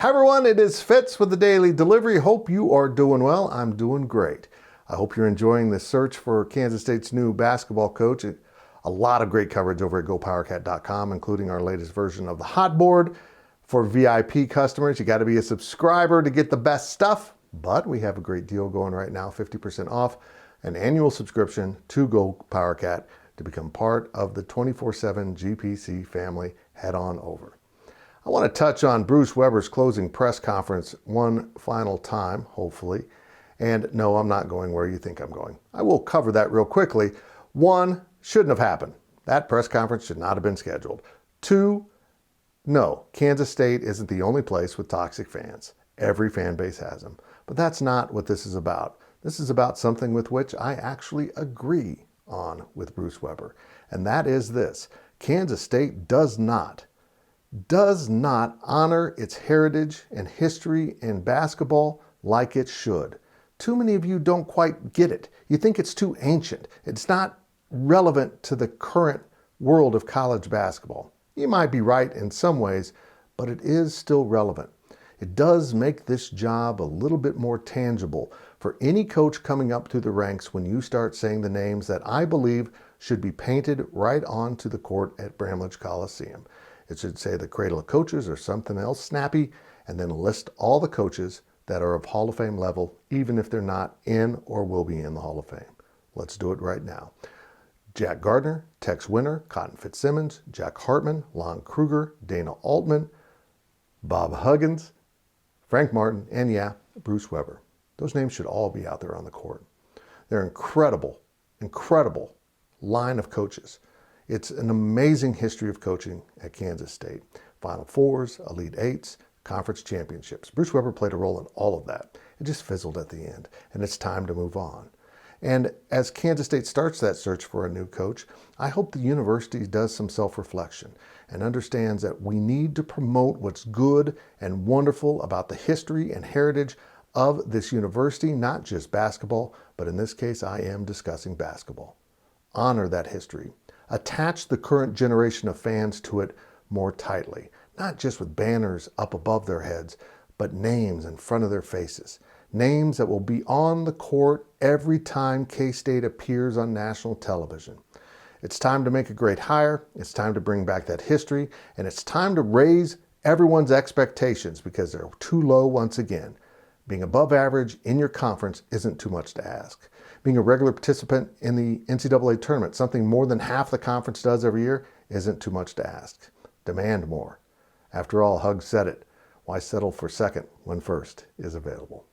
Hi everyone, it is Fitz with the Daily Delivery. Hope you are doing well. I'm doing great. I hope you're enjoying the search for Kansas State's new basketball coach. A lot of great coverage over at GoPowercat.com, including our latest version of the hot board for VIP customers. You got to be a subscriber to get the best stuff, but we have a great deal going right now, 50% off an annual subscription to GoPowercat to become part of the 24/7 GPC family. Head on over. I want to touch on Bruce Weber's closing press conference one final time, hopefully. And no, I'm not going where you think I'm going. I will cover that real quickly. One, shouldn't have happened. That press conference should not have been scheduled. Two, no, Kansas State isn't the only place with toxic fans. Every fan base has them. But that's not what this is about. This is about something with which I actually agree on with Bruce Weber. And that is this: Kansas State does not honor its heritage and history in basketball like it should. Too many of you don't quite get it. You think it's too ancient. It's not relevant to the current world of college basketball. You might be right in some ways, but it is still relevant. It does make this job a little bit more tangible for any coach coming up through the ranks when you start saying the names that I believe should be painted right onto the court at Bramlage Coliseum. It should say the Cradle of Coaches or something else snappy, and then list all the coaches that are of Hall of Fame level, even if they're not in or will be in the Hall of Fame. Let's do it right now. Jack Gardner, Tex Winter, Cotton Fitzsimmons, Jack Hartman, Lon Kruger, Dana Altman, Bob Huggins, Frank Martin, and yeah, Bruce Weber. Those names should all be out there on the court. They're incredible line of coaches. It's an amazing history of coaching at Kansas State. Final Fours, Elite Eights, conference championships. Bruce Weber played a role in all of that. It just fizzled at the end, and it's time to move on. And as Kansas State starts that search for a new coach, I hope the university does some self-reflection and understands that we need to promote what's good and wonderful about the history and heritage of this university, not just basketball, but in this case, I am discussing basketball. Honor that history. Attach the current generation of fans to it more tightly, not just with banners up above their heads, but names in front of their faces. Names that will be on the court every time K-State appears on national television. It's time to make a great hire. It's time to bring back that history. And it's time to raise everyone's expectations because they're too low once again. Being above average in your conference isn't too much to ask. Being a regular participant in the NCAA tournament, something more than half the conference does every year, isn't too much to ask. Demand more. After all, Hug said it. Why settle for second when first is available?